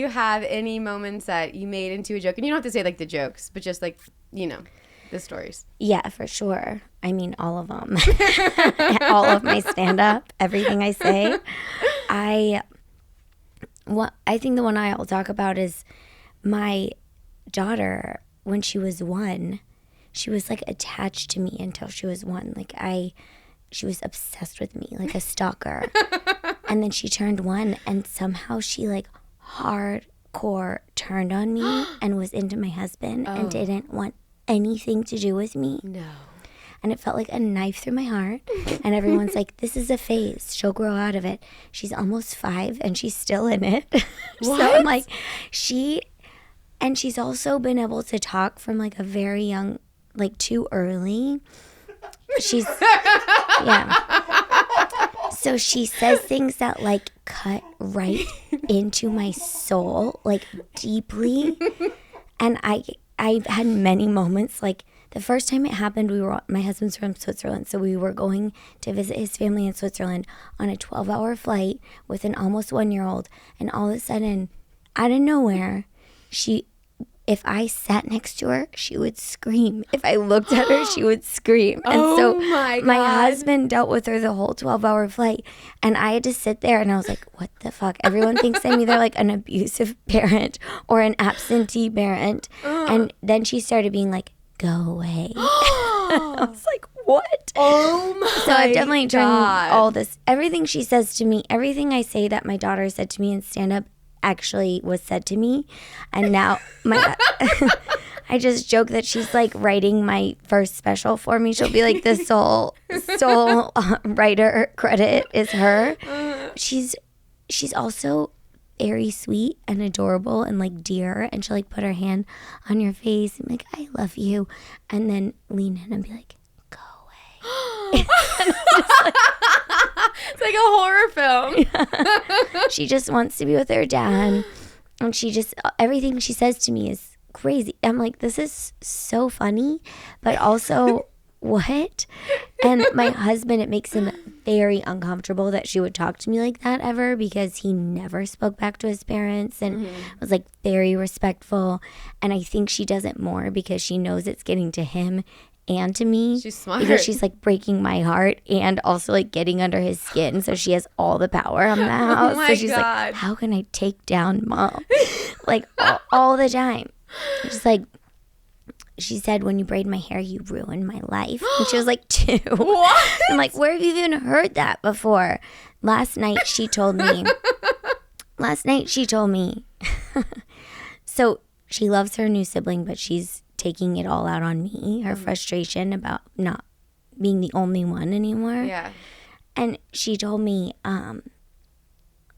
you have any moments that you made into a joke? And you don't have to say like the jokes, but just like, the stories. Yeah, for sure. I mean, all of them. All of my stand-up, everything I say. I think the one I'll talk about is my daughter. When she was 1, she was like attached to me until she was 1. Like she was obsessed with me, like a stalker. And then she turned 1, and somehow she like hardcore turned on me and was into my husband and didn't want anything to do with me. No. And it felt like a knife through my heart. And everyone's like, this is a phase. She'll grow out of it. She's almost 5 and she's still in it. So I'm like, she's also been able to talk from like a very young, like too early. So she says things that like cut right into my soul, like deeply. And I've had many moments, like the first time it happened, my husband's from Switzerland, so we were going to visit his family in Switzerland on a 12-hour flight with an almost 1-year-old, and all of a sudden, out of nowhere, if I sat next to her, she would scream. If I looked at her, she would scream. And so my husband dealt with her the whole 12-hour flight. And I had to sit there and I was like, what the fuck? Everyone thinks I'm either like an abusive parent or an absentee parent. And then she started being like, go away. I was like, what? Oh my God. So I've definitely turned all this. Everything she says to me, everything I say that my daughter said to me in stand-up actually was said to me. And now I just joke that she's like writing my first special for me. She'll be like, the sole writer credit is her. She's also very sweet and adorable and like dear, and she'll like put her hand on your face and be like, I love you, and then lean in and be like, go away. It's like a horror film. Yeah. She just wants to be with her dad, and she just, everything she says to me is crazy. I'm like, this is so funny, but also what? And my husband, it makes him very uncomfortable that she would talk to me like that ever, because he never spoke back to his parents and was like very respectful. And I think she does it more because she knows it's getting to him and to me. She's smart. Because she's like breaking my heart and also like getting under his skin. So she has all the power on the house. Oh my so she's God. like, how can I take down mom? Like all the time. She's like, she said, when you braid my hair, you ruin my life. And she was like 2. What? I'm like, where have you even heard that before? Last night she told me. So she loves her new sibling, but she's taking it all out on me. Her frustration about not being the only one anymore. Yeah. And she told me, I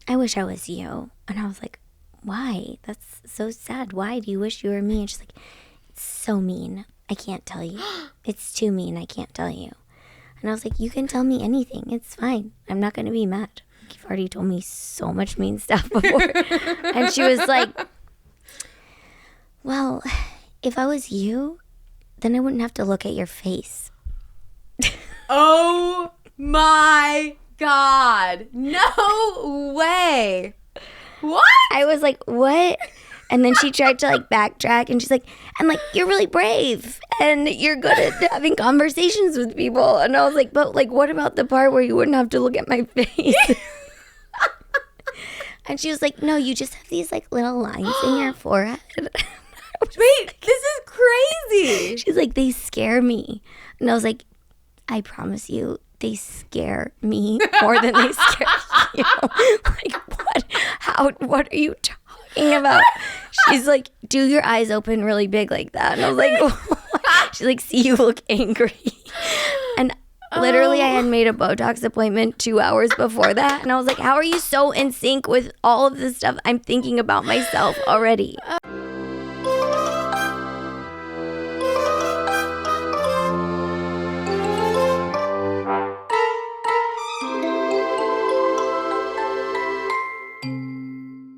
wish I was you. And I was like, why? That's so sad. Why do you wish you were me? And she's like, so mean. I can't tell you. It's too mean. I can't tell you. And I was like, you can tell me anything. It's fine. I'm not going to be mad. You've already told me so much mean stuff before. And she was like, well, if I was you, then I wouldn't have to look at your face. Oh my God. No way. What? I was like, what? And then she tried to like backtrack, and she's like, and like, you're really brave and you're good at having conversations with people. And I was like, but like, what about the part where you wouldn't have to look at my face? And she was like, no, you just have these like little lines in your forehead. Wait, this is crazy. She's like, they scare me. And I was like, I promise you, they scare me more than they scare you. Like, what are you talking about? She's like, do your eyes open really big like that. And I was like, what? She's like, see, you look angry. And literally I had made a Botox appointment 2 hours before that. And I was like, how are you so in sync with all of this stuff I'm thinking about myself already?